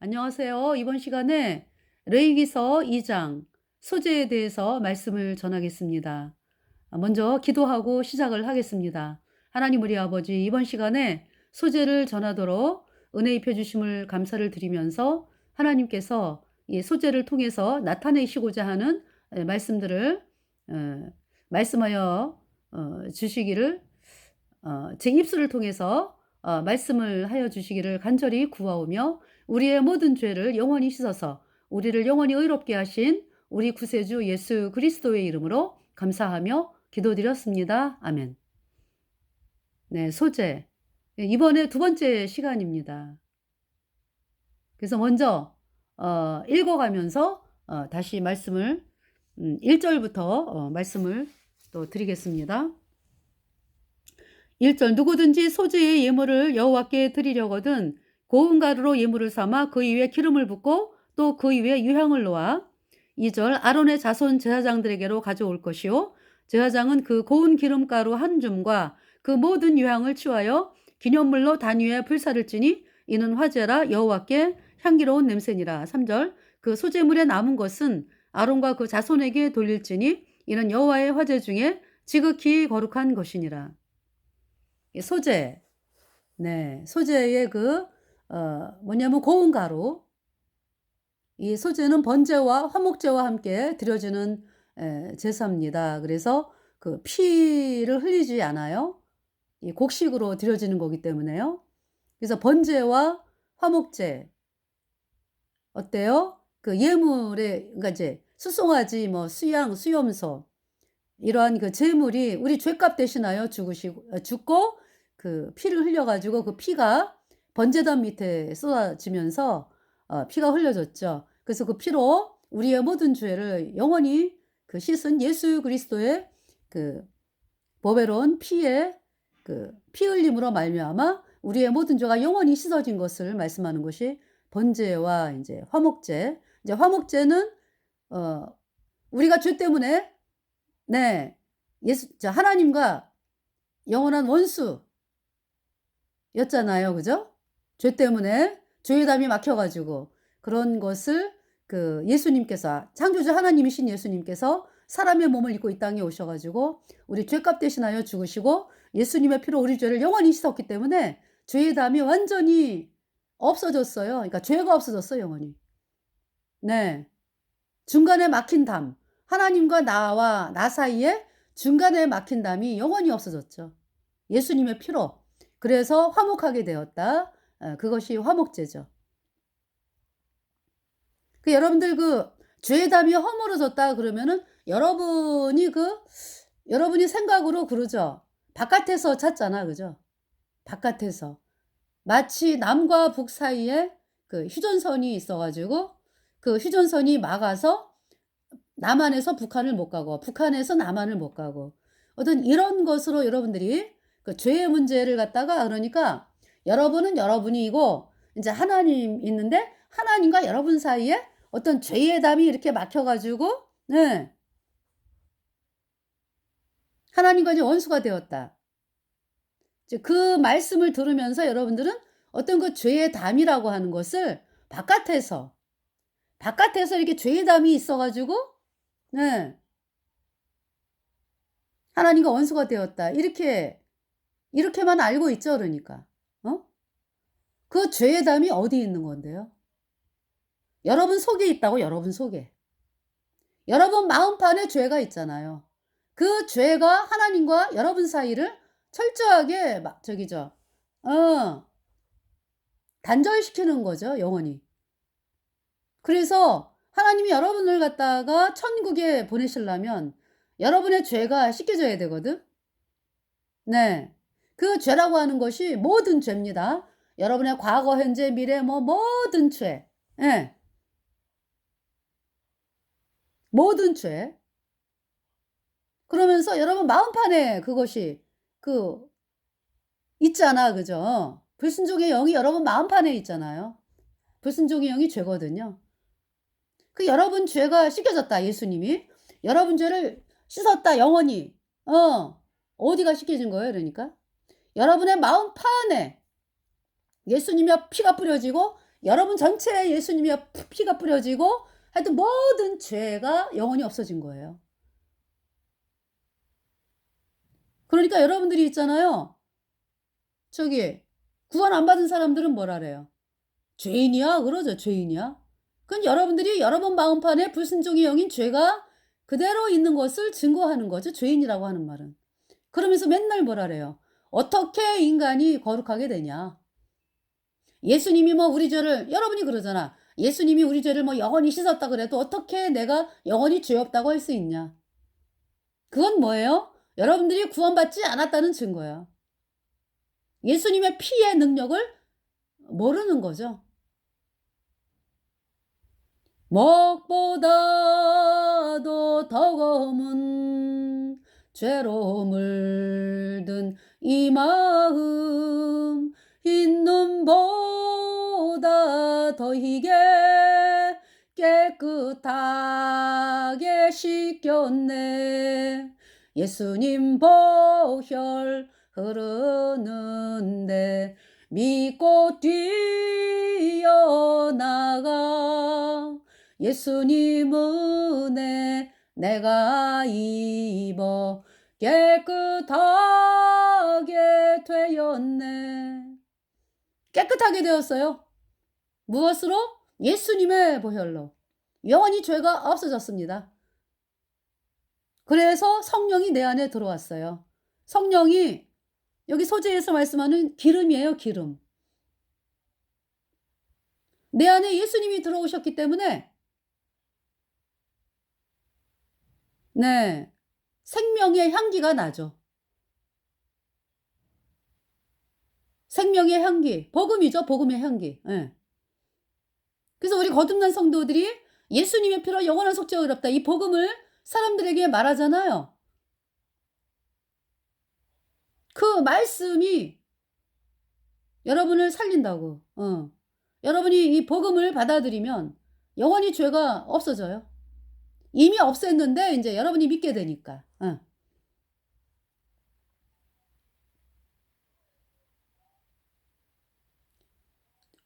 안녕하세요. 이번 시간에 레위기서 2장 소재에 대해서 말씀을 전하겠습니다. 먼저 기도하고 시작을 하겠습니다. 하나님 우리 아버지, 이번 시간에 소재를 전하도록 은혜 입혀 주심을 감사를 드리면서 하나님께서 이 소재를 통해서 나타내시고자 하는 말씀들을 말씀하여 주시기를, 제 입술을 통해서 말씀을 하여 주시기를 간절히 구하오며, 우리의 모든 죄를 영원히 씻어서 우리를 영원히 의롭게 하신 우리 구세주 예수 그리스도의 이름으로 감사하며 기도드렸습니다. 아멘. 네, 소재. 이번에 두 번째 시간입니다. 그래서 먼저 읽어가면서 다시 말씀을 1절부터 말씀을 또 드리겠습니다. 1절, 누구든지 소재의 예물을 여호와께 드리려거든 고운 가루로 예물을 삼아 그 위에 기름을 붓고 또 그 위에 유향을 놓아 2절, 아론의 자손 제사장들에게로 가져올 것이요 제사장은 그 고운 기름가루 한 줌과 그 모든 유향을 취하여 기념물로 단 위에 불사를 찌니 이는 화제라 여호와께 향기로운 냄새니라. 3절, 그 소재물에 남은 것은 아론과 그 자손에게 돌릴지니 이는 여호와의 화제 중에 지극히 거룩한 것이니라. 소재, 네, 소재의 뭐냐면 고운 가루. 이 소재는 번제와 화목제와 함께 드려지는 제사입니다. 그래서 그 피를 흘리지 않아요. 이 곡식으로 드려지는 거기 때문에요. 그래서 번제와 화목제 어때요? 그 예물에, 그러니까 이제 수송아지, 뭐 수양, 수염소, 이러한 그 제물이 우리 죄값 대신하여 죽고 그 피를 흘려가지고 그 피가 번제단 밑에 쏟아지면서 피가 흘려졌죠. 그래서 그 피로 우리의 모든 죄를 영원히 그 씻은 예수 그리스도의 그 보배로운 피의 그 피 흘림으로 말미암아 우리의 모든 죄가 영원히 씻어진 것을 말씀하는 것이 번제와 이제 화목제. 이제 화목제는 우리가 죄 때문에, 네, 하나님과 영원한 원수였잖아요, 그죠? 죄 때문에 죄의 담이 막혀가지고 그런 것을 그 예수님께서, 창조주 하나님이신 예수님께서 사람의 몸을 입고 이 땅에 오셔가지고 우리 죄값 대신하여 죽으시고 예수님의 피로 우리 죄를 영원히 씻었기 때문에 죄의 담이 완전히 없어졌어요. 그러니까 죄가 없어졌어요, 영원히. 네, 중간에 막힌 담, 하나님과 나와 나 사이에 중간에 막힌 담이 영원히 없어졌죠. 예수님의 피로. 그래서 화목하게 되었다. 그것이 화목제죠. 여러분들 죄의 담이 허물어졌다 그러면은 여러분이 생각으로 그러죠. 바깥에서 찾잖아, 그죠? 바깥에서. 마치 남과 북 사이에 그 휴전선이 있어가지고 그 휴전선이 막아서 남한에서 북한을 못 가고 북한에서 남한을 못 가고 어떤 이런 것으로 여러분들이 그 죄의 문제를 갖다가, 그러니까 여러분은 여러분이고 이제 하나님 있는데 하나님과 여러분 사이에 어떤 죄의 담이 이렇게 막혀가지고, 네, 하나님과 이제 원수가 되었다. 이제 그 말씀을 들으면서 여러분들은 어떤 그 죄의 담이라고 하는 것을 바깥에서 이렇게 죄의 담이 있어가지고, 네, 하나님과 원수가 되었다. 이렇게만 알고 있죠, 그러니까. 그 죄의 담이 어디 있는 건데요? 여러분 속에 있다고, 여러분 속에. 여러분 마음판에 죄가 있잖아요. 그 죄가 하나님과 여러분 사이를 철저하게 단절시키는 거죠, 영원히. 그래서 하나님이 여러분을 갖다가 천국에 보내시려면 여러분의 죄가 씻겨져야 되거든. 네, 그 죄라고 하는 것이 모든 죄입니다. 여러분의 과거, 현재, 미래, 모든 죄. 네, 모든 죄. 그러면서 여러분 마음판에 그것이 있잖아, 그죠? 불순종의 영이 여러분 마음판에 있잖아요. 불순종의 영이 죄거든요. 여러분 죄가 씻겨졌다, 예수님이. 여러분 죄를 씻었다, 영원히. 어디가 씻겨진 거예요, 그러니까? 여러분의 마음판에 예수님의 피가 뿌려지고 여러분 전체에 예수님의 피가 뿌려지고 하여튼 모든 죄가 영원히 없어진 거예요. 그러니까 여러분들이 있잖아요. 저기 구원 안 받은 사람들은 뭐라 그래요? 죄인이야 그러죠. 죄인이야. 그건 여러분들이 여러분 마음판에 불순종의 영인 죄가 그대로 있는 것을 증거하는 거죠. 죄인이라고 하는 말은. 그러면서 맨날 뭐라 그래요? 어떻게 인간이 거룩하게 되냐? 예수님이 뭐 우리 죄를 여러분이 그러잖아. 예수님이 우리 죄를 뭐 영원히 씻었다 그래도 어떻게 내가 영원히 죄 없다고 할 수 있냐? 그건 뭐예요? 여러분들이 구원받지 않았다는 증거야. 예수님의 피의 능력을 모르는 거죠. 먹보다도 더 검은 죄로 물든 이 마음 흰 눈보다 더 희게 깨끗하게 씻겼네. 예수님 보혈 흐르는데 믿고 뛰어나가 예수님 은혜 내가 입어 깨끗하게 되었네. 깨끗하게 되었어요. 무엇으로? 예수님의 보혈로. 영원히 죄가 없어졌습니다. 그래서 성령이 내 안에 들어왔어요. 성령이 여기 소재에서 말씀하는 기름이에요, 기름. 내 안에 예수님이 들어오셨기 때문에 네. 생명의 향기가 나죠. 생명의 향기. 복음이죠, 복음의 향기. 예. 그래서 우리 거듭난 성도들이 예수님의 피로 영원한 속죄가 의롭다. 이 복음을 사람들에게 말하잖아요. 그 말씀이 여러분을 살린다고. 여러분이 이 복음을 받아들이면 영원히 죄가 없어져요. 이미 없앴는데 인제 여러분이 믿게 되니까.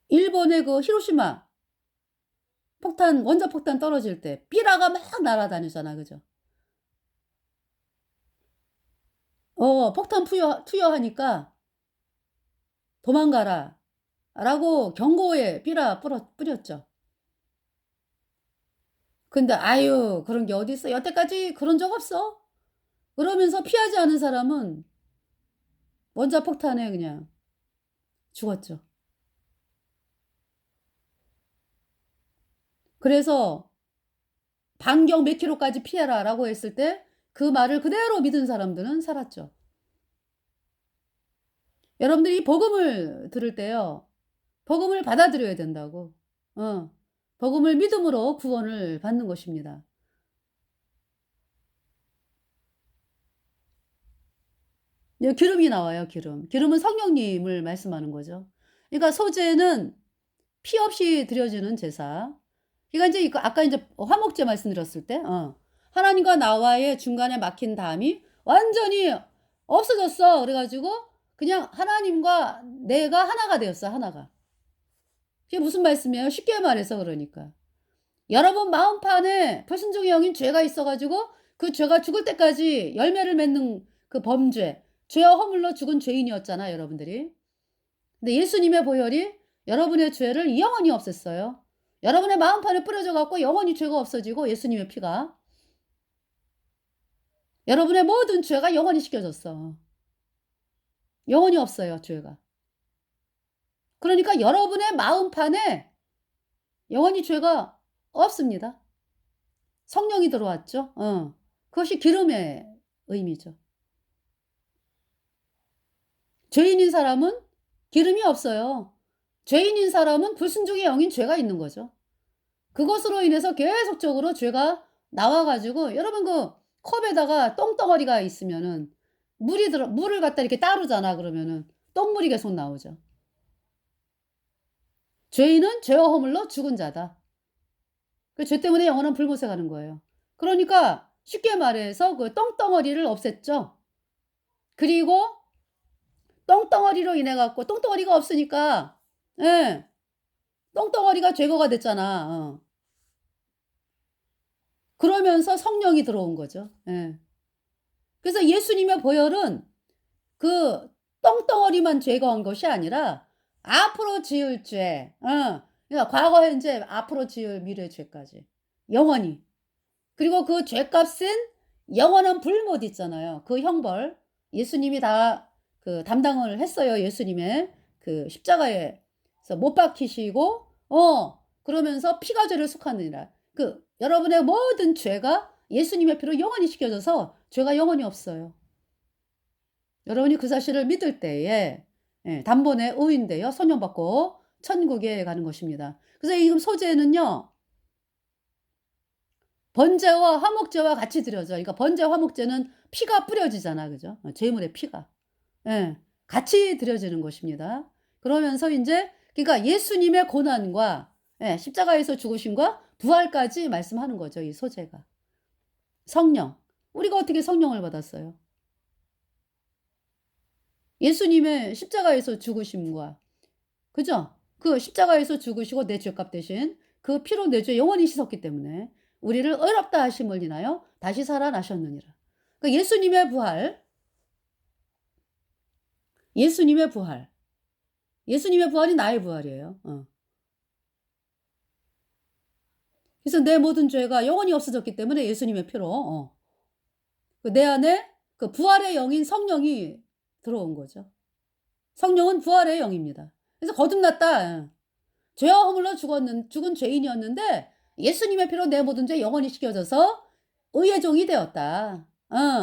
일본의 그 히로시마 폭탄 원자 폭탄 떨어질 때 삐라가 막 날아다니잖아. 그죠? 폭탄 투여하니까 "도망가라."라고 경고의 삐라 뿌렸죠. 근데 "아유 그런 게 어딨어. 여태까지 그런 적 없어." 그러면서 피하지 않은 사람은 원자 폭탄에 그냥 죽었죠. 그래서 "반경 몇 킬로까지 피해라."라고 했을 때 그 말을 그대로 믿은 사람들은 살았죠. 여러분들이 복음을 들을 때요. 복음을 받아들여야 된다고. 복음을 믿음으로 구원을 받는 것입니다. 네, 기름이 나와요, 기름. 기름은 성령님을 말씀하는 거죠. 그러니까 소재는 피 없이 드려지는 제사. 그러니까 인제 이거 아까 인제 화목제 말씀드렸을 때 하나님과 나와의 중간에 막힌 담이 완전히 없어졌어. 그래 가지고 그냥 하나님과 내가 하나가 되었어, 하나가. 그게 무슨 말씀이에요? 쉽게 말해서 그러니까. 여러분 마음판에 불순종의 영인 죄가 있어 가지고 그 죄가 죽을 때까지 열매를 맺는 그 범죄, 죄와 허물로 죽은 죄인이었잖아요, 여러분들이. 근데 예수님의 보혈이 여러분의 죄를 영원히 없앴어요. 여러분의 마음판에 뿌려져 갖고 영원히 죄가 없어지고 예수님의 피가 여러분의 모든 죄가 영원히 씻겨졌어. 영원히 없어요, 죄가. 그러니까 여러분의 마음판에 영원히 죄가 없습니다. 성령이 들어왔죠. 그것이 기름의 의미죠. 죄인인 사람은 기름이 없어요. 죄인인 사람은 불순종의 영인 죄가 있는 거죠. 그것으로 인해서 계속적으로 죄가 나와 가지고 여러분 그 컵에다가 똥덩어리가 있으면은 물을 갖다 이렇게 따르잖아 그러면은 똥물이 계속 나오죠. 죄인은 죄와 허물로 죽은 자다. 그 죄 때문에 영원한 불못에 가는 거예요. 그러니까 쉽게 말해서 그 똥덩어리를 없앴죠. 그리고 똥덩어리로 인해 갖고 똥덩어리가 없으니까 예. 똥덩어리가 제거가 됐잖아. 그러면서 성령이 들어온 거죠. 예. 그래서 예수님의 보혈은 그 똥덩어리만 제거한 것이 아니라 앞으로 지을 죄, 그러니까 과거, 현재, 앞으로 지을 미래 죄까지 영원히. 그리고 그 죄값은 영원한 불못 있잖아요. 그 형벌 예수님이 다 그 담당을 했어요. 예수님의 그 십자가에서 못 박히시고 그러면서 피가 죄를 속하느니라. 그 여러분의 모든 죄가 예수님의 피로 영원히 씻겨져서 죄가 영원히 없어요. 여러분이 그 사실을 믿을 때에 단번에 의인되어 선용받고 천국에 가는 것입니다. 그래서 지금 소제는요, 번제와 화목제와 같이 드려져. 그러니까 번제, 화목제는 피가 뿌려지잖아, 그죠? 제물의 피가. 예, 같이 드려지는 것입니다. 그러면서 이제 그러니까 예수님의 고난과 십자가에서 죽으심과 부활까지 말씀하는 거죠, 이 소제가. 성령. 우리가 어떻게 성령을 받았어요? 예수님의 십자가에서 죽으심과, 그죠? 그 십자가에서 죽으시고 내 죄값 대신 그 피로 내 죄 영원히 씻었기 때문에 우리를 의롭다 하심을 인하여 다시 살아나셨느니라. 그러니까 예수님의 부활, 예수님의 부활, 예수님의 부활이 나의 부활이에요. 그래서 내 모든 죄가 영원히 없어졌기 때문에 예수님의 피로 내 안에 그 부활의 영인 성령이 들어온 거죠. 성령은 부활의 영입니다. 그래서 거듭났다. 죄와 허물로 죽은 죄인이었는데 예수님의 피로 내 모든 죄 영원히 씻겨져서 의의 종이 되었다.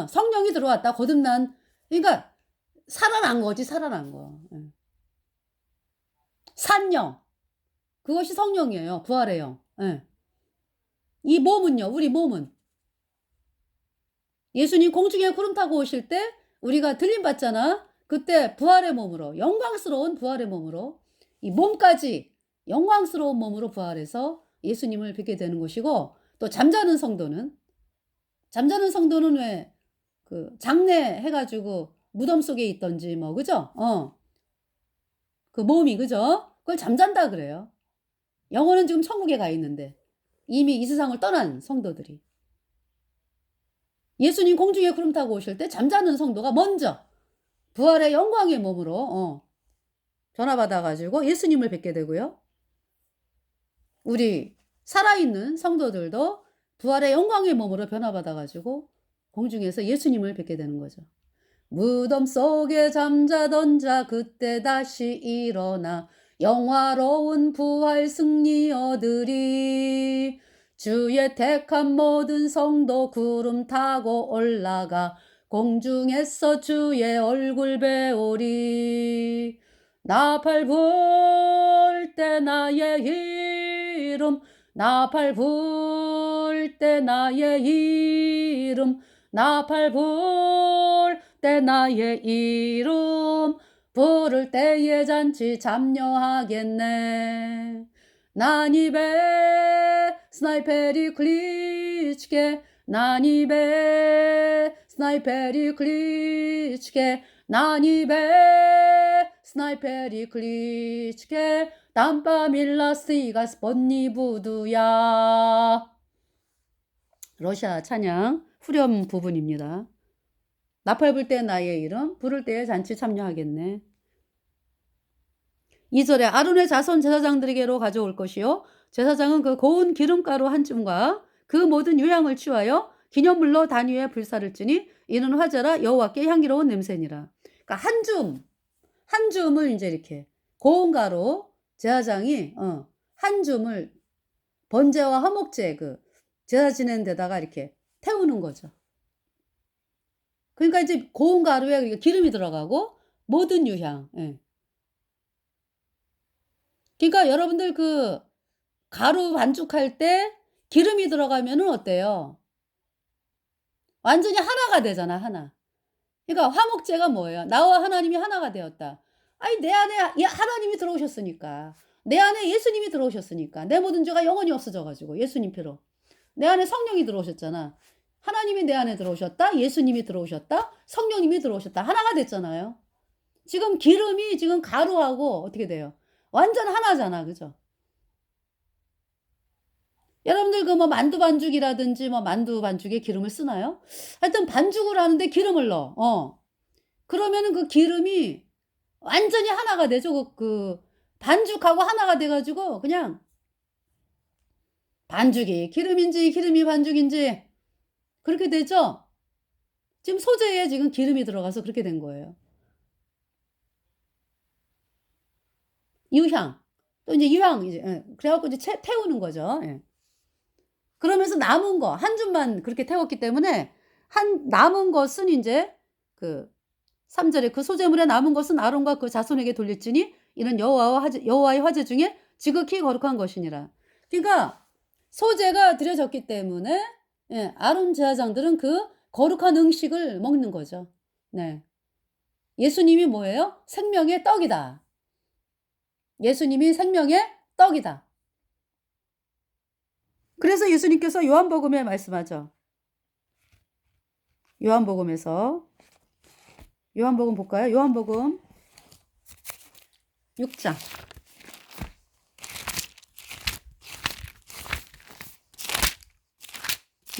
성령이 들어왔다. 거듭난, 그러니까 살아난 거지, 살아난 거. 산영. 그것이 성령이에요. 부활의 영. 이 몸은요, 우리 몸은 예수님 공중에 구름 타고 오실 때 우리가 들림 받잖아. 그때 부활의 몸으로, 영광스러운 부활의 몸으로, 이 몸까지 영광스러운 몸으로 부활해서 예수님을 뵙게 되는 것이고, 또 잠자는 성도는 왜 그 장례 해가지고 무덤 속에 있던지 뭐, 그죠? 그 몸이, 그죠? 그걸 잠잔다 그래요. 영혼은 지금 천국에 가 있는데 이미 이 세상을 떠난 성도들이, 예수님 공중에 구름 타고 오실 때 잠자는 성도가 먼저 부활의 영광의 몸으로 변화받아가지고 예수님을 뵙게 되고요. 우리 살아있는 성도들도 부활의 영광의 몸으로 변화받아가지고 공중에서 예수님을 뵙게 되는 거죠. 무덤 속에 잠자던 자 그때 다시 일어나 영화로운 부활 승리 얻으리. 주의 택한 모든 성도 구름 타고 올라가 공중에서 주의 얼굴 배우리. 나팔 불 때 나의 이름, 나팔 불 때 나의 이름, 나팔 불 때 나의 이름, 부를 때에 잔치 참여하겠네. 난입에 스나이페리 클리치게, 난입에 스나이페리 클리치게, 난입에 스나이페리 클리치게, 땀바밀라스이가 스펀니부두야. 러시아 찬양 후렴 부분입니다. 나팔 불 때 나의 이름, 부를 때에 잔치 참여하겠네. 2절에 아론의 자손 제사장들에게로 가져올 것이요, 제사장은 그 고운 기름가루 한 줌과 그 모든 유향을 취하여 기념물로 단 위에 불사를 찌니 이는 화제라 여호와께 향기로운 냄새니라. 그러니까 한 줌을 이제 이렇게 고운 가루 제사장이 한 줌을 번제와 화목제 그 제사 지내는 데다가 이렇게 태우는 거죠. 그러니까 이제 고운 가루에 기름이 들어가고 모든 유향. 그러니까 여러분들 그 가루 반죽할 때 기름이 들어가면은 어때요? 완전히 하나가 되잖아, 하나. 그러니까 화목제가 뭐예요? 나와 하나님이 하나가 되었다. 아니, 내 안에 하나님이 들어오셨으니까. 내 안에 예수님이 들어오셨으니까. 내 모든 죄가 영원히 없어져가지고 예수님 피로. 내 안에 성령이 들어오셨잖아. 하나님이 내 안에 들어오셨다. 예수님이 들어오셨다. 성령님이 들어오셨다. 하나가 됐잖아요. 지금 기름이 지금 가루하고 어떻게 돼요? 완전 하나잖아. 그죠? 우리들 그 뭐 만두 반죽이라든지 뭐 만두 반죽에 기름을 쓰나요? 하여튼 반죽을 하는데 기름을 넣어. 그러면은 그 기름이 완전히 하나가 되죠. 반죽하고 하나가 돼 가지고 그냥 반죽이 기름인지 기름이 반죽인지 그렇게 되죠. 지금 소재에 지금 기름이 들어가서 그렇게 된 거예요. 유향. 또 인제 유향 이제 그래 갖고 이제 태우는 거죠. 예. 그러면서 남은 거 한 줌만 그렇게 태웠기 때문에 남은 것은 인제 그 3 절에 그 소재물에 남은 것은 아론과 그 자손에게 돌릴지니 이는 여호와의 화제 중에 지극히 거룩한 것이니라. 그러니까 소재가 드려졌기 때문에 예 아론 제사장들은 그 거룩한 음식을 먹는 거죠. 네. 예수님이 뭐예요? 생명의 떡이다. 예수님이 생명의 떡이다. 그래서 예수님께서 요한복음에 말씀하죠. 요한복음에서 요한복음 볼까요? 요한복음 6장.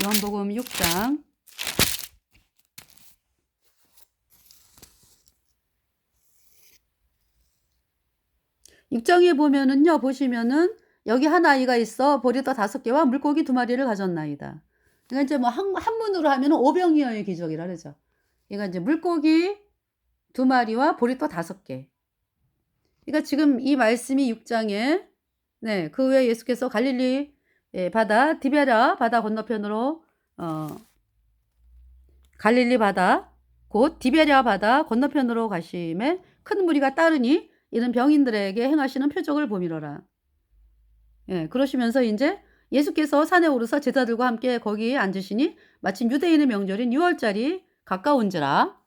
요한복음 6장. 6장에 보면은요. 보시면은 여기 한 아이가 있어 보리떡 5개와 물고기 2마리를 가졌나이다. 그러니까 이제 뭐 한문으로 하면은 오병이어의 기적이라 그러죠. 그러니까 이제 물고기 2마리와 보리떡 5개. 그러니까 지금 이 말씀이 6장에 네, 그 후에 예수께서 갈릴리 바다 디베랴 바다 건너편으로 갈릴리 바다 곧 디베랴 바다 건너편으로 가심에 큰 무리가 따르니 이는 병인들에게 행하시는 표적을 보미러라. 예, 그러시면서 이제 예수께서 산에 오르사 제자들과 함께 거기에 앉으시니 마침 유대인의 명절인 유월절이 가까운지라.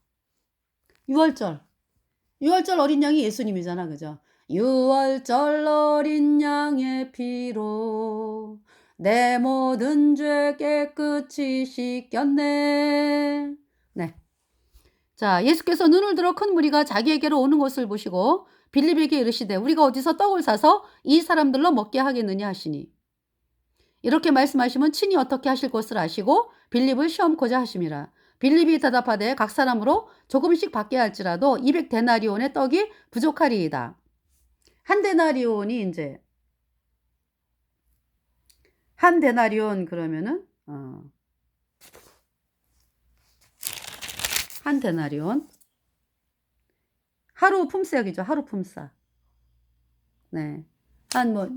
유월절 어린 양이 예수님이잖아, 그죠? 유월절 어린 양의 피로 내 모든 죄 깨끗이 씻겼네. 네. 자, 예수께서 눈을 들어 큰 무리가 자기에게로 오는 것을 보시고 빌립에게 이르시되 우리가 어디서 떡을 사서 이 사람들로 먹게 하겠느냐 하시니 이렇게 말씀하시면 친히 어떻게 하실 것을 아시고 빌립을 시험코자 하심이라. 빌립이 대답하되 각 사람으로 조금씩 받게 할지라도 200데나리온의 떡이 부족하리이다. 한 데나리온이 이제 한 데나리온 그러면은 한 데나리온 하루 품삯이죠. 하루 품삯. 네. 한 뭐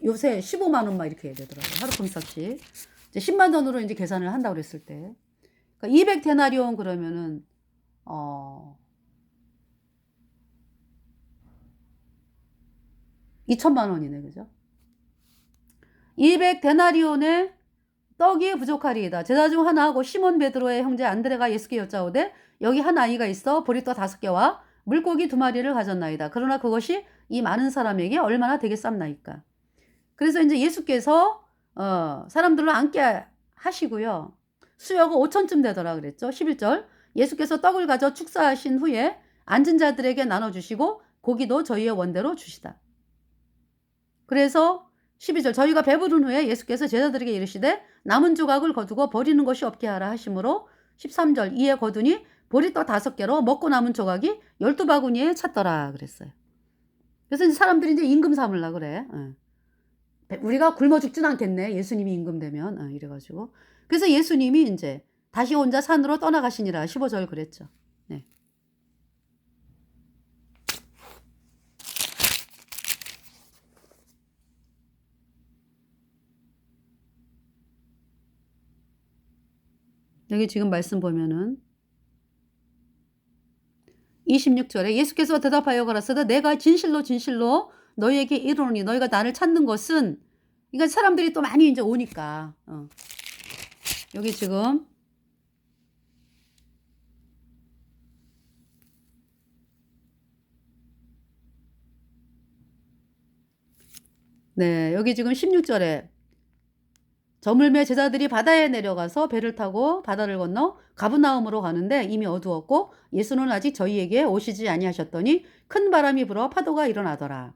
요새 15만 원 막 이렇게 해야 되더라고요. 하루 품삯이. 이제 10만 원으로 이제 계산을 한다고 그랬을 때. 그러니까 200데나리온 그러면은 2천만 원이네. 그죠? 200데나리온의 떡이 부족하리이다. 제자 중 하나하고 시몬 베드로의 형제 안드레가 예수께 여짜오되 여기 한 아이가 있어 보리떡 5개와 물고기 2마리를 가졌나이다. 그러나 그것이 이 많은 사람에게 얼마나 되겠삼나이까. 그래서 이제 예수께서 사람들로 앉게 하시고요. 수요가 5천쯤 되더라 그랬죠. 11절 예수께서 떡을 가져 축사하신 후에 앉은 자들에게 나눠주시고 고기도 저희의 원대로 주시다. 그래서 12절 저희가 배부른 후에 예수께서 제자들에게 이르시되 남은 조각을 거두고 버리는 것이 없게 하라 하심으로 13절 이에 거두니 보리떡 5개로 먹고 남은 조각이 12바구니에 찼더라 그랬어요. 그래서 이제 사람들이 이제 임금 삼으려고 그래. 우리가 굶어 죽진 않겠네. 예수님이 임금 되면. 이래가지고. 그래서 예수님이 이제 다시 혼자 산으로 떠나가시니라 15절 그랬죠. 네. 여기 지금 말씀 보면은 26절에 예수께서 대답하여 가라사대 내가 진실로 진실로 너희에게 이르노니 너희가 나를 찾는 것은 그러니까 사람들이 또 많이 이제 오니까 여기 지금 네 여기 지금 16절에 저물매 제자들이 바다에 내려가서 배를 타고 바다를 건너 가브나움으로 가는데 이미 어두웠고 예수는 아직 저희에게 오시지 아니하셨더니 큰 바람이 불어 파도가 일어나더라.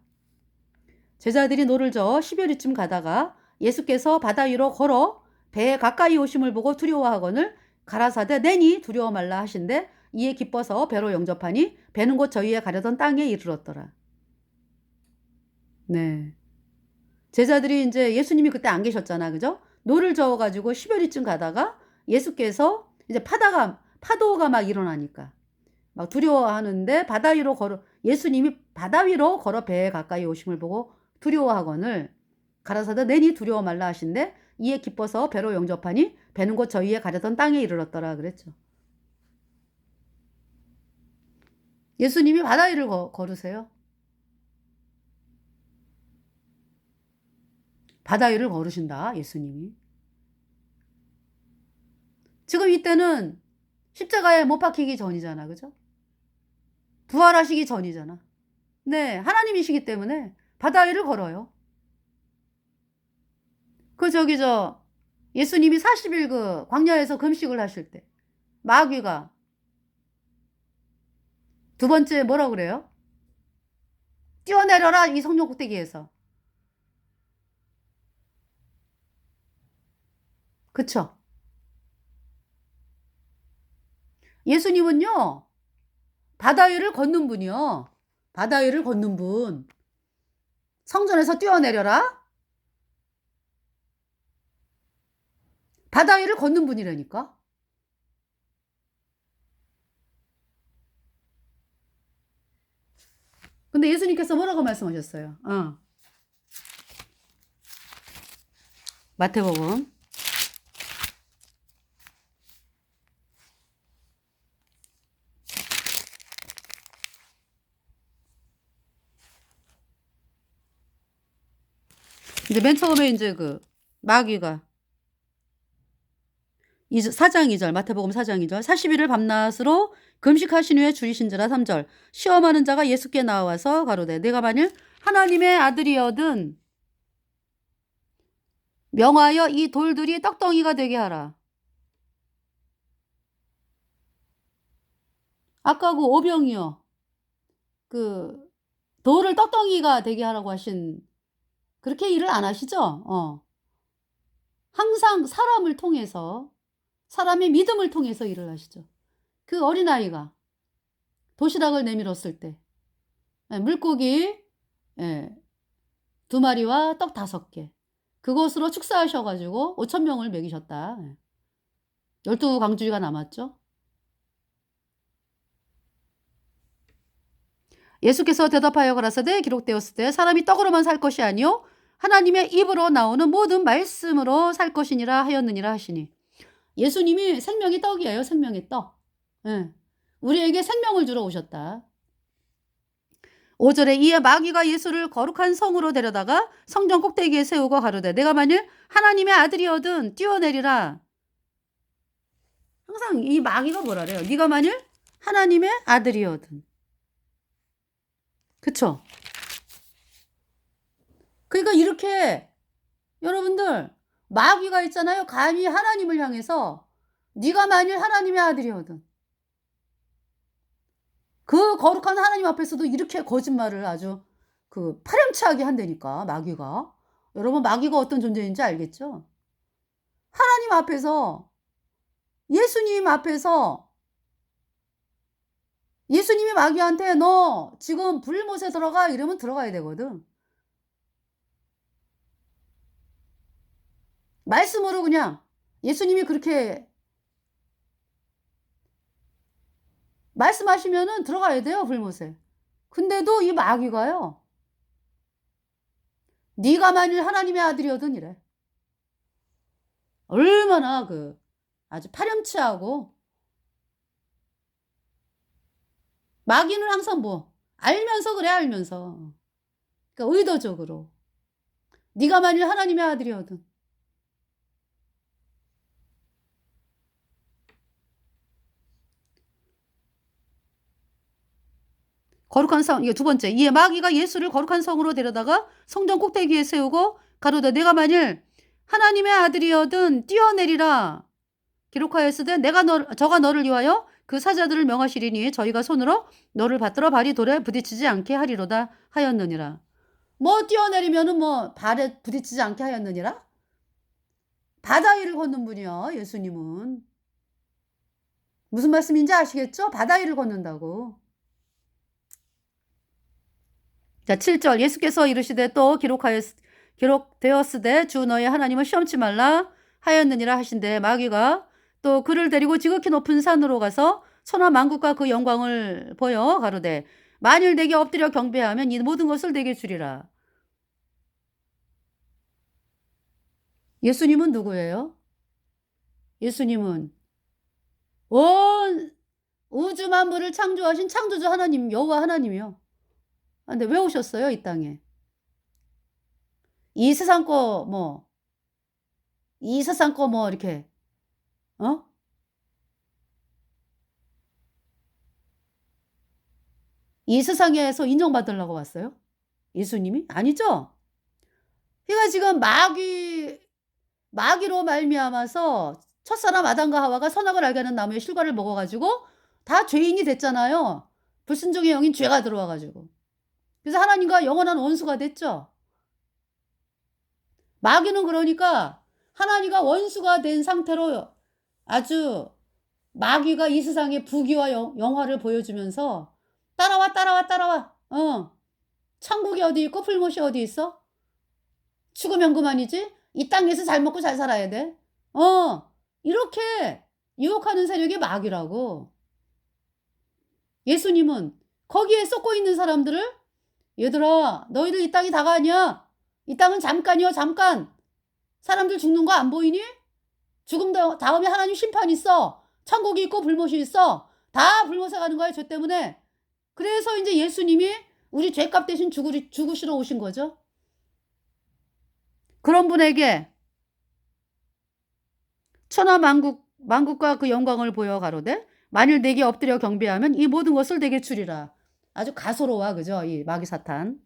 제자들이 노를 저어 10여리쯤 가다가 예수께서 바다 위로 걸어 배에 가까이 오심을 보고 두려워하거늘 가라사대 내니 두려워 말라 하신대 이에 기뻐서 배로 영접하니 배는 곧 저희의 가려던 땅에 이르렀더라. 네. 제자들이 이제 예수님이 그때 안 계셨잖아. 그죠? 노를 저어가지고 10여리쯤 가다가 예수께서 이제 파도가 막 일어나니까 막 두려워하는데 예수님이 바다 위로 걸어 배에 가까이 오심을 보고 두려워하거늘 가라사대 내니 두려워 말라 하신대 이에 기뻐서 배로 영접하니 배는 곧 저희의 가려던 땅에 이르렀더라 그랬죠. 예수님이 바다 위를 걸으세요. 바다 위를 걸으신다 예수님이. 지금 이때는 십자가에 못 박히기 전이잖아. 그죠? 부활하시기 전이잖아. 네, 하나님이시기 때문에 바다 위를 걸어요. 예수님이 40일 광야에서 금식을 하실 때 마귀가 두 번째 뭐라 그래요? 뛰어내려라 이 성령 꼭대기에서. 그쵸? 예수님은요 바다 위를 걷는 분이요. 바다 위를 걷는 분. 성전에서 뛰어내려라. 바다 위를 걷는 분이라니까. 근데 예수님께서 뭐라고 말씀하셨어요? 마태복음 4장 2절 마태복음 4장 2절 40일을 밤낮으로 금식하신 후에 줄이신지라 3절 시험하는 자가 예수께 나와서 가로되 내가 만일 하나님의 아들이여든 명하여 이 돌들이 떡덩이가 되게 하라. 아까 오병이요. 돌을 떡덩이가 되게 하라고 하신 그렇게 일을 안 하시죠? 항상 사람을 통해서 사람의 믿음을 통해서 일을 하시죠. 그 어린아이가 도시락을 내밀었을 때 물고기 2마리와 떡 5개 그것으로 축사하셔가지고 5,000명을 먹이셨다. 12강주가 남았죠. 예수께서 대답하여 가라사대 기록되었을 때 사람이 떡으로만 살 것이 아니요 하나님의 입으로 나오는 모든 말씀으로 살 것이니라 하였느니라 하시니 예수님이 생명의 떡이에요. 생명의 떡. 우리에게 생명을 주러 오셨다. 5절에 이에 마귀가 예수를 거룩한 성으로 데려다가 성전 꼭대기에 세우고 가로되 내가 만일 하나님의 아들이어든 뛰어내리라. 항상 이 마귀가 뭐라 그래요? 네가 만일 하나님의 아들이어든. 그쵸? 그러니까 이렇게 여러분들 마귀가 있잖아요. 감히 하나님을 향해서 네가 만일 하나님의 아들이어든 그 거룩한 하나님 앞에서도 이렇게 거짓말을 아주 파렴치하게 한다니까 마귀가. 여러분 마귀가 어떤 존재인지 알겠죠? 하나님 앞에서 예수님 앞에서 예수님이 마귀한테 너 지금 불못에 들어가 이러면 들어가야 되거든. 말씀으로 그냥 예수님이 그렇게 말씀하시면은 들어가야 돼요 불못에. 근데도 이 마귀가요 네가 만일 하나님의 아들이어든 이래. 얼마나 아주 파렴치하고 마귀는 항상 알면서 그래 알면서 그러니까 의도적으로 네가 만일 하나님의 아들이어든 거룩한 성 이게 두 번째 이에 마귀가 예수를 거룩한 성으로 데려다가 성전 꼭대기에 세우고 가로되 내가 만일 하나님의 아들이어든 뛰어내리라 기록하였으되 저가 너를 위하여 그 사자들을 명하시리니 저희가 손으로 너를 받들어 발이 돌에 부딪히지 않게 하리로다 하였느니라. 뭐 뛰어내리면은 뭐 발에 부딪히지 않게 하였느니라? 바다 위를 걷는 분이요, 예수님은. 무슨 말씀인지 아시겠죠? 바다 위를 걷는다고. 자, 7절 예수께서 이르시되 또 기록되었으되 주 너의 하나님을 시험치 말라 하였느니라 하신대 마귀가 또 그를 데리고 지극히 높은 산으로 가서 천하 만국과 그 영광을 보여 가로되 만일 내게 엎드려 경배하면 이 모든 것을 내게 주리라. 예수님은 누구예요? 예수님은 온 우주 만물을 창조하신 창조주 하나님 여호와 하나님이요. 근데 왜 오셨어요, 이 땅에? 이 세상 거 뭐 이 세상 거 뭐 이렇게 어? 이 세상에서 인정받으려고 왔어요? 예수님이? 아니죠? 그러니까 지금 마귀로 말미암아서 첫사람 아담과 하와가 선악을 알게 하는 나무의 실과를 먹어 가지고 다 죄인이 됐잖아요. 불순종의 영인 죄가 들어와 가지고. 그래서 하나님과 영원한 원수가 됐죠. 마귀는 그러니까 하나님과 원수가 된 상태로 아주 마귀가 이 세상의 부귀와 영화를 보여주면서 "따라와, 따라와, 따라와. 천국이 어디 있고 풀못이 어디 있어? 죽으면 그만이지. 이 땅에서 잘 먹고 잘 살아야 돼." 이렇게 유혹하는 세력이 마귀라고. 예수님은 거기에 쏟고 있는 사람들을 "얘들아 너희들 이 땅이 다가 아니야. 이 땅은 잠깐이요 잠깐. 사람들 죽는 거 안 보이니? 죽음 다음에 하나님 심판이 있어. 천국이 있고 불못이 있어. 다 불못에 가는 거야 죄 때문에." 그래서 인제 예수님이 우리 죄값 대신 죽으시러 오신 거죠. 그런 분에게 천하 만국과 그 영광을 보여 가로되 만일 내게 엎드려 경배하면 이 모든 것을 내게 주리라. 아주 가소로워 그죠? 이 마귀 사탄.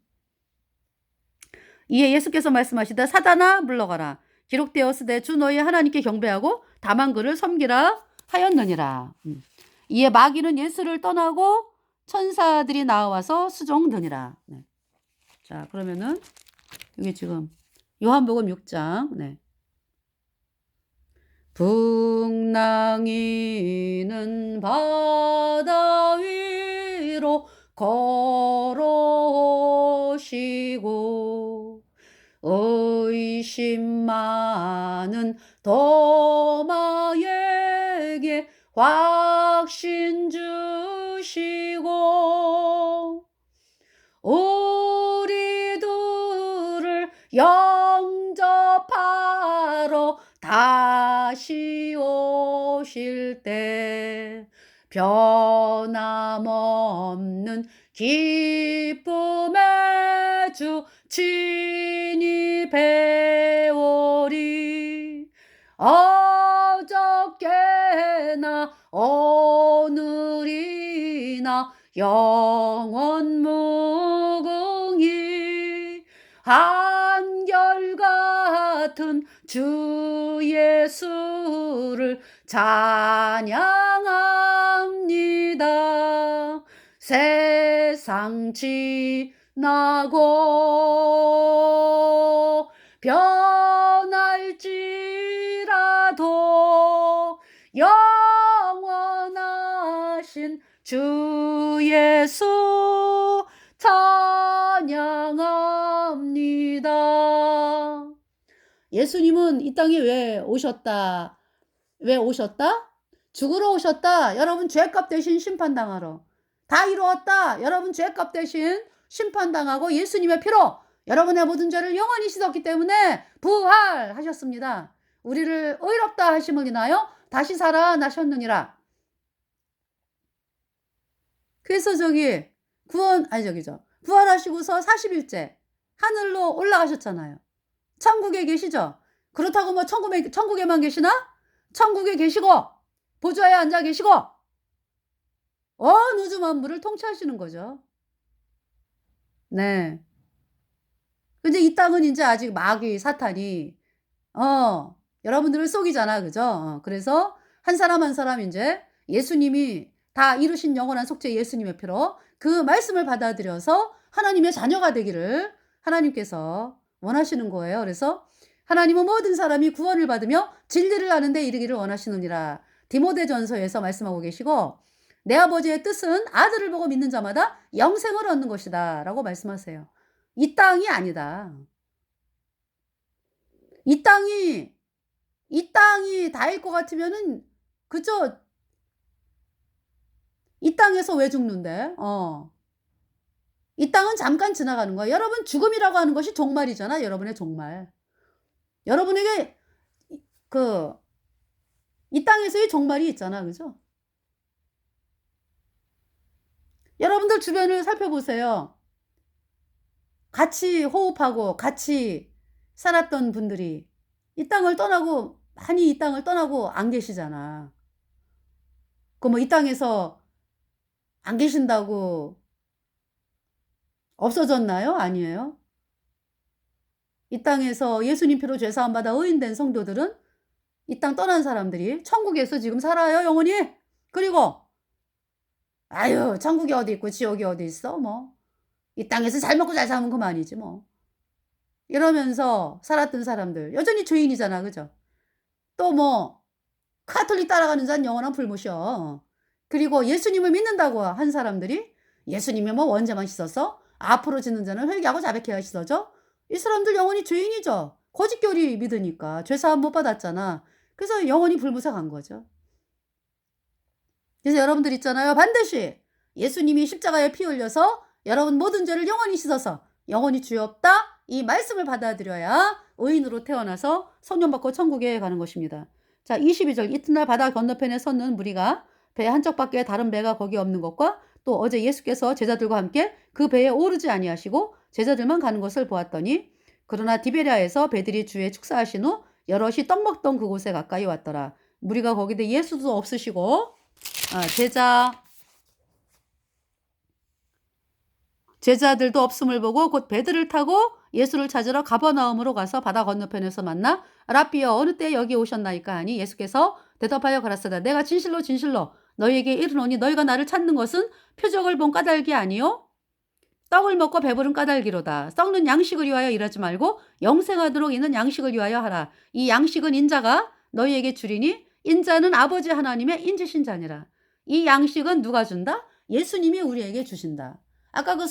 이에 예수께서 말씀하시되 사단아 물러가라. 기록되었으되 주 너희 하나님께 경배하고 다만 그를 섬기라 하였느니라. 이에 마귀는 예수를 떠나고 천사들이 나와서 수종드니라. 네. 자, 그러면은 여기 지금 요한복음 6장. 네. 풍랑이는 바다 위로 걸어오시고 의심 많은 도마에게 확신 주시고 우리들을 영접하러 다시 오실 때 변함없는 기쁨의 주 진입해오리. 어저께나 오늘이나 영원 무궁히 한결같은 주 예수를 찬양합니다. 세상 지나고 변할지라도 영원하신 주 예수 찬양합니다. 예수님은 이 땅에 왜 오셨다? 왜 오셨다? 죽으러 오셨다. 여러분 죄값 대신 심판당하러. 다 이루었다. 여러분 죄값 대신 심판당하고 예수님의 피로 여러분의 모든 죄를 영원히 씻었기 때문에 부활하셨습니다. 우리를 의롭다 하심을 인하여 다시 살아나셨느니라. 그래서 부활하시고서 40일째 하늘로 올라가셨잖아요. 천국에 계시죠? 그렇다고 뭐 천국에만 계시나? 천국에 계시고 보좌에 앉아 계시고 온 우주 만물을 통치하시는 거죠. 네. 근데 이 땅은 인제 아직 마귀 사탄이 여러분들을 속이잖아. 그죠? 그래서 한 사람 한 사람 인제 예수님이 다 이루신 영원한 속죄 예수님의 피로 그 말씀을 받아들여서 하나님의 자녀가 되기를 하나님께서 원하시는 거예요. 그래서 하나님은 모든 사람이 구원을 받으며 진리를 아는 데 이르기를 원하시느니라. 디모데전서에서 말씀하고 계시고 내 아버지의 뜻은 아들을 보고 믿는 자마다 영생을 얻는 것이다 라고 말씀하세요. 이 땅이 아니다. 이 땅이 다일 것 같으면은 그저 이 땅에서 왜 죽는데? 이 땅은 잠깐 지나가는 거야. 여러분 죽음이라고 하는 것이 종말이잖아. 여러분의 종말. 여러분에게 그 이 땅에서의 종말이 있잖아. 그죠? 여러분들 주변을 살펴보세요. 같이 호흡하고 같이 살았던 분들이 이 땅을 떠나고 많이 이 땅을 떠나고 안 계시잖아. 그 뭐 이 땅에서 안 계신다고 없어졌나요? 아니에요. 이 땅에서 예수님 피로 죄 사함 받아 의인된 성도들은 이 땅 떠난 사람들이 천국에서 지금 살아요, 영원히. 그리고 아유, 천국이 어디 있고 지옥이 어디 있어? 뭐. 이 땅에서 잘 먹고 잘 사면 그만이지 뭐. 이러면서 살았던 사람들 여전히 죄인이잖아. 그죠? 또 뭐 카톨릭 따라가는 자는 영원한 불못이여. 그리고 예수님을 믿는다고 한 사람들이 예수님이 뭐 원죄만 씻어서 앞으로 짓는 자는 회개하고 자백해야 씻어져. 이 사람들 영원히 죄인이죠. 거짓교리 믿으니까 죄사함 못 받았잖아. 그래서 영원히 불무사 간 거죠. 그래서 여러분들 있잖아요. 반드시 예수님이 십자가에 피 흘려서 여러분 모든 죄를 영원히 씻어서 영원히 죄 없다 이 말씀을 받아들여야 의인으로 태어나서 성령 받고 천국에 가는 것입니다. 자, 22절 이튿날 바다 건너편에 섰는 무리가 배 한쪽밖에 다른 배가 거기 없는 것과 또 어제 예수께서 제자들과 함께 그 배에 오르지 아니하시고 제자들만 가는 것을 보았더니 그러나 디베랴에서 배들이 주의 축사하신 후 여럿이 떡 먹던 그곳에 가까이 왔더라. 무리가 거기데 예수도 없으시고 제자들도 없음을 보고 곧 배들을 타고 예수를 찾으러 가버나움으로 가서 바다 건너편에서 만나 라삐여 어느 때 여기 오셨나이까 하니 예수께서 대답하여 가라사대 내가 진실로 진실로 너희에게 이르노니 너희가 나를 찾는 것은 표적을 본 까닭이 아니요 떡을 먹고 배부른 까닭이로다. 썩는 양식을 위하여 일하지 말고 영생하도록 있는 양식을 위하여 하라. 이 양식은 인자가 너희에게 주리니 인자는 아버지 하나님의 인지신 자니라. 이 양식은 누가 준다? 예수님이 우리에게 주신다. 아까 그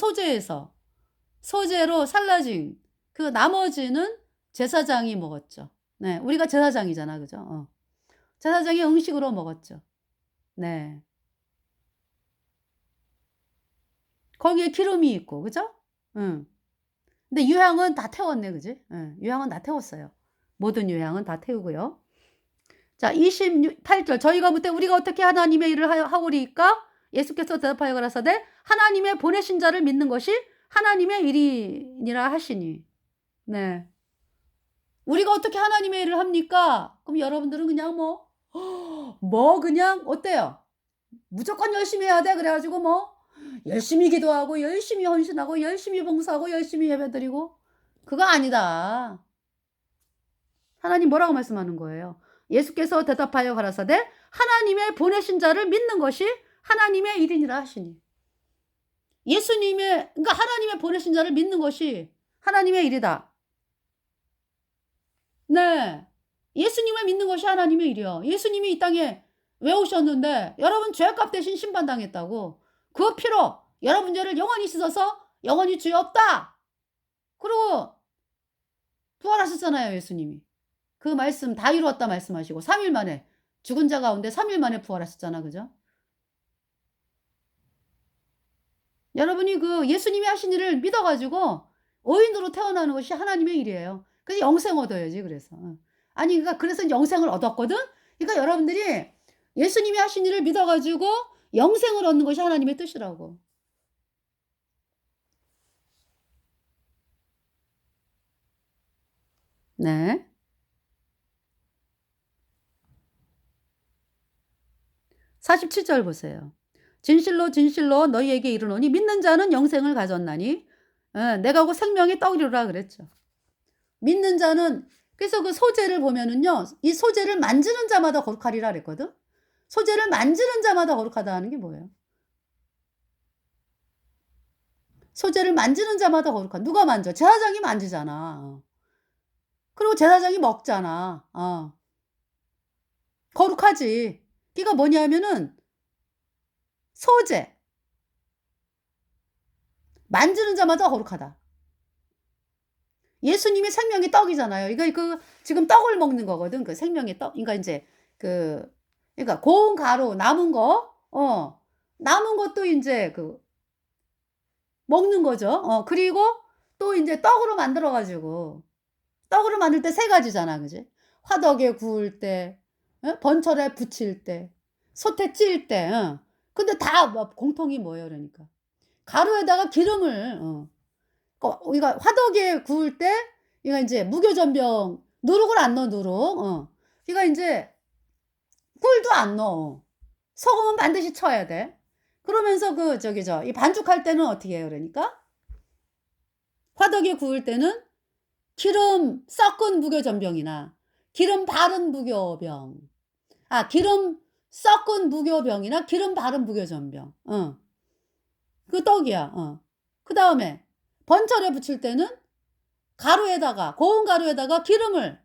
소재로 살라진 그 나머지는 제사장이 먹었죠. 네, 우리가 제사장이잖아, 그죠? 제사장이 음식으로 먹었죠. 네. 거기에 기름이 있고, 그죠? 응. 근데 유향은 다 태웠네, 그지? 응, 유향은 다 태웠어요. 모든 유향은 다 태우고요. 자, 28절. 저희가 묻되 우리가 어떻게 하나님의 일을 하오리까? 예수께서 대답하여 가라사대 하나님의 보내신 자를 믿는 것이 하나님의 일이니라 하시니. 네. 우리가 어떻게 하나님의 일을 합니까? 그럼 여러분들은 그냥 그냥 어때요? 무조건 열심히 해야 돼. 그래가지고 열심히 기도하고 열심히 헌신하고 열심히 봉사하고 열심히 예배드리고 그거 아니다. 하나님 뭐라고 말씀하는 거예요? 예수께서 대답하여 가라사대 하나님의 보내신 자를 믿는 것이 하나님의 일이니라 하시니. 그러니까 하나님의 보내신 자를 믿는 것이 하나님의 일이다. 네. 예수님을 믿는 것이 하나님의 일이요. 예수님이 이 땅에 왜 오셨는데 여러분 죄값 대신 심판당했다고. 그 피로 여러분 죄를 영원히 씻어서 영원히 죄 없다. 그리고 부활하셨잖아요, 예수님이. 그 말씀 다 이루었다 말씀하시고 3일 만에 죽은 자 가운데 3일 만에 부활하셨잖아. 그죠? 여러분이 그 예수님이 하신 일을 믿어가지고 의인으로 태어나는 것이 하나님의 일이에요. 그래서 영생 얻어야지. 그래서 아니 그래서 영생을 얻었거든. 그러니까 여러분들이 예수님이 하신 일을 믿어가지고 영생을 얻는 것이 하나님의 뜻이라고. 네. 47절 보세요. 진실로 진실로 너희에게 이르노니 믿는 자는 영생을 가졌나니 내가 곧 생명의 떡이로라 그랬죠. 믿는 자는 그래서 그 소재를 보면은요. 이 소재를 만지는 자마다 거룩하리라 그랬거든. 소재를 만지는 자마다 거룩하다 하는 게 뭐예요? 소재를 만지는 자마다 거룩한. 누가 만져? 제사장이 만지잖아. 그리고 제사장이 먹잖아. 거룩하지. 그러니까 뭐냐면은 소재 만지는 자마다 거룩하다. 예수님의 생명의 떡이잖아요. 이거 지금 떡을 먹는 거거든. 그 생명의 떡. 그러니까 인제 그러니까 고운 가루 남은 거 남은 것도 인제 먹는 거죠. 그리고 또 인제 떡으로 만들어 가지고 떡으로 만들 때 세 가지잖아. 그지? 화덕에 구울 때, 번철에 부칠 때, 솥에 찔 때. 근데 다 뭐 공통이 뭐예요 그러니까. 가루에다가 기름을 우리가 화덕에 구울 때 이거 인제 무교전병 누룩을 안 넣어 누룩. 그러니까 인제 꿀도 안 넣어. 소금은 반드시 쳐야 돼. 그러면서 이 반죽할 때는 어떻게 해요 그러니까? 화덕에 구울 때는 기름 섞은 무교전병이나 기름 바른 무교병. 기름 섞은 무교병이나 기름 바른 무교전병. 그 떡이야. 그다음에 번철에 부칠 때는 가루에다가 고운 가루에다가 기름을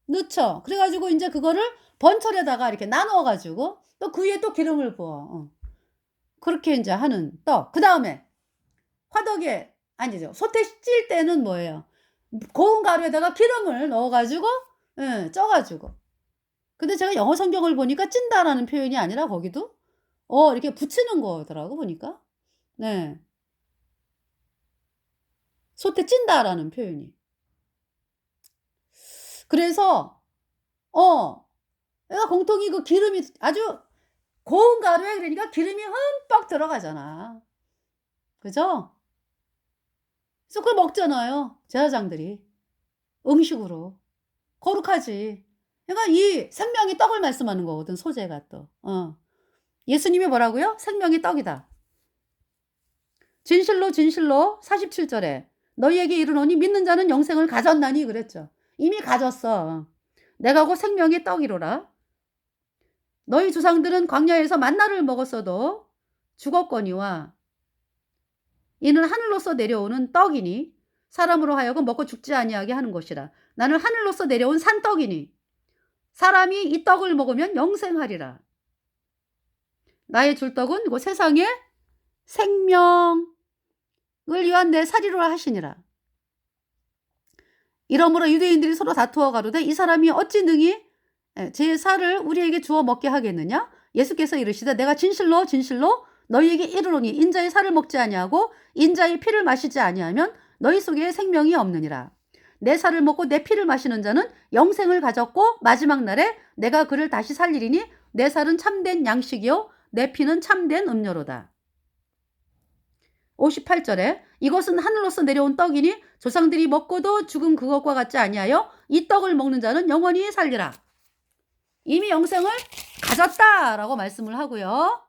넣죠. 그래 가지고 인제 그거를 번철에다가 이렇게 나눠 가지고 또 그 위에 또 기름을 부어. 그렇게 인제 하는 떡. 그다음에 화덕에 아니죠. 솥에 찔 때는 뭐예요? 고운 가루에다가 기름을 넣어 가지고 쪄 가지고. 근데 제가 영어 성경을 보니까 찐다라는 표현이 아니라 거기도 이렇게 붙이는 거더라고 보니까. 네. 솥에 찐다라는 표현이. 그래서 얘가 공통이 그 기름이 아주 고운 가루에 그러니까 기름이 흠뻑 들어가잖아. 그죠? 그래서 그걸 먹잖아요, 제사장들이. 음식으로. 거룩하지. 그러니까 이 생명의 떡을 말씀하는 거거든, 소재가 또. 예수님이 뭐라고요? 생명의 떡이다. 진실로 진실로 47절에 너희에게 이르노니 믿는 자는 영생을 가졌나니 그랬죠. 이미 가졌어. 내가 곧 생명의 떡이로라. 너희 조상들은 광야에서 만나를 먹었어도 죽었거니와 이는 하늘로서 내려오는 떡이니 사람으로 하여금 먹고 죽지 아니하게 하는 것이라. 나는 하늘로서 내려온 산떡이니 사람이 이 떡을 먹으면 영생하리라. 나의 줄 떡은 그 세상의 생명을 위한 내 살이로라 하시니라. 이러므로 유대인들이 서로 다투어 가로되 이 사람이 어찌 능히 제 살을 우리에게 주어 먹게 하겠느냐? 예수께서 이르시되 내가 진실로 진실로 너희에게 이르노니 인자의 살을 먹지 아니하고 인자의 피를 마시지 아니하면 너희 속에 생명이 없느니라. 내 살을 먹고 내 피를 마시는 자는 영생을 가졌고 마지막 날에 내가 그를 다시 살리리니 내 살은 참된 양식이요 내 피는 참된 음료로다. 58절에 이것은 하늘로서 내려온 떡이니 조상들이 먹고도 죽은 그것과 같지 아니하여 이 떡을 먹는 자는 영원히 살리라. 이미 영생을 가졌다라고 말씀을 하고요.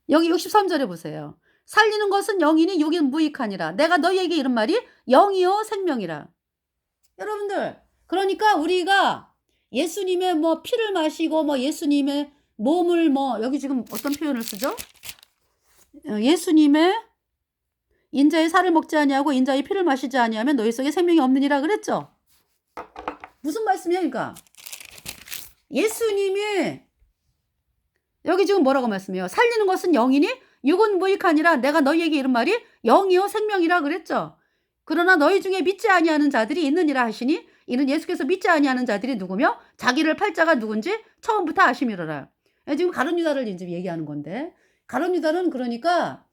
여기 63절에 보세요. 살리는 것은 영이니 육은 무익하니라. 내가 너희에게 이른 말이 영이요 생명이라. 여러분들 그러니까 우리가 예수님의 뭐 피를 마시고 뭐 예수님의 몸을 여기 지금 어떤 표현을 쓰죠? 예수님의 인자의 살을 먹지 아니하고 인자의 피를 마시지 아니하면 너희 속에 생명이 없느니라 그랬죠? 무슨 말씀이야 그러니까? 예수님이 여기 지금 뭐라고 말씀해요? 살리는 것은 영이니 육은 무익하니라. 내가 너희에게 이른 말이 영이요 생명이라 그랬죠? 그러나 너희 중에 믿지 아니하는 자들이 있느니라 하시니 이는 예수께서 믿지 아니하는 자들이 누구며 자기를 팔 자가 누군지 처음부터 아심이로라. 지금 가룟 유다를 이제 얘기하는 건데 가룟 유다는 그러니까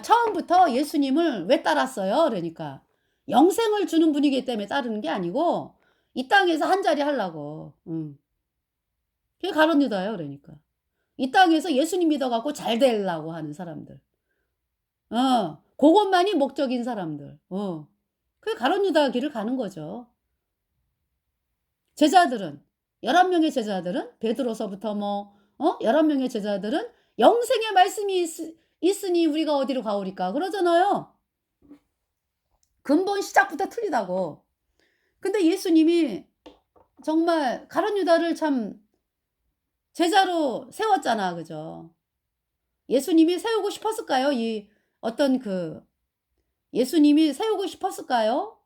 처음부터 예수님을 왜 따랐어요? 그러니까 영생을 주는 분이기 때문에 따르는 게 아니고 이 땅에서 한 자리 하려고. 그게 가룟 유다예요. 그러니까 이 땅에서 예수님 믿어갖고 잘 되려고 하는 사람들. 그것만이 목적인 사람들. 그게 가룟 유다 길을 가는 거죠. 제자들은 11명의 제자들은 베드로서부터 11명의 제자들은 영생의 말씀이 있으니 우리가 어디로 가오리까 그러잖아요. 근본 시작부터 틀리다고. 근데 예수님이 정말 가룟 유다를 참 제자로 세웠잖아. 그죠? 예수님이 세우고 싶었을까요? 이 어떤 그 예수님이 세우고 싶었을까요?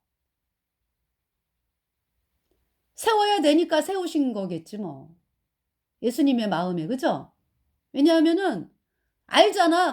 세워야 되니까 세우신 거겠지 뭐. 예수님의 마음에. 그죠? 왜냐하면은 알잖아.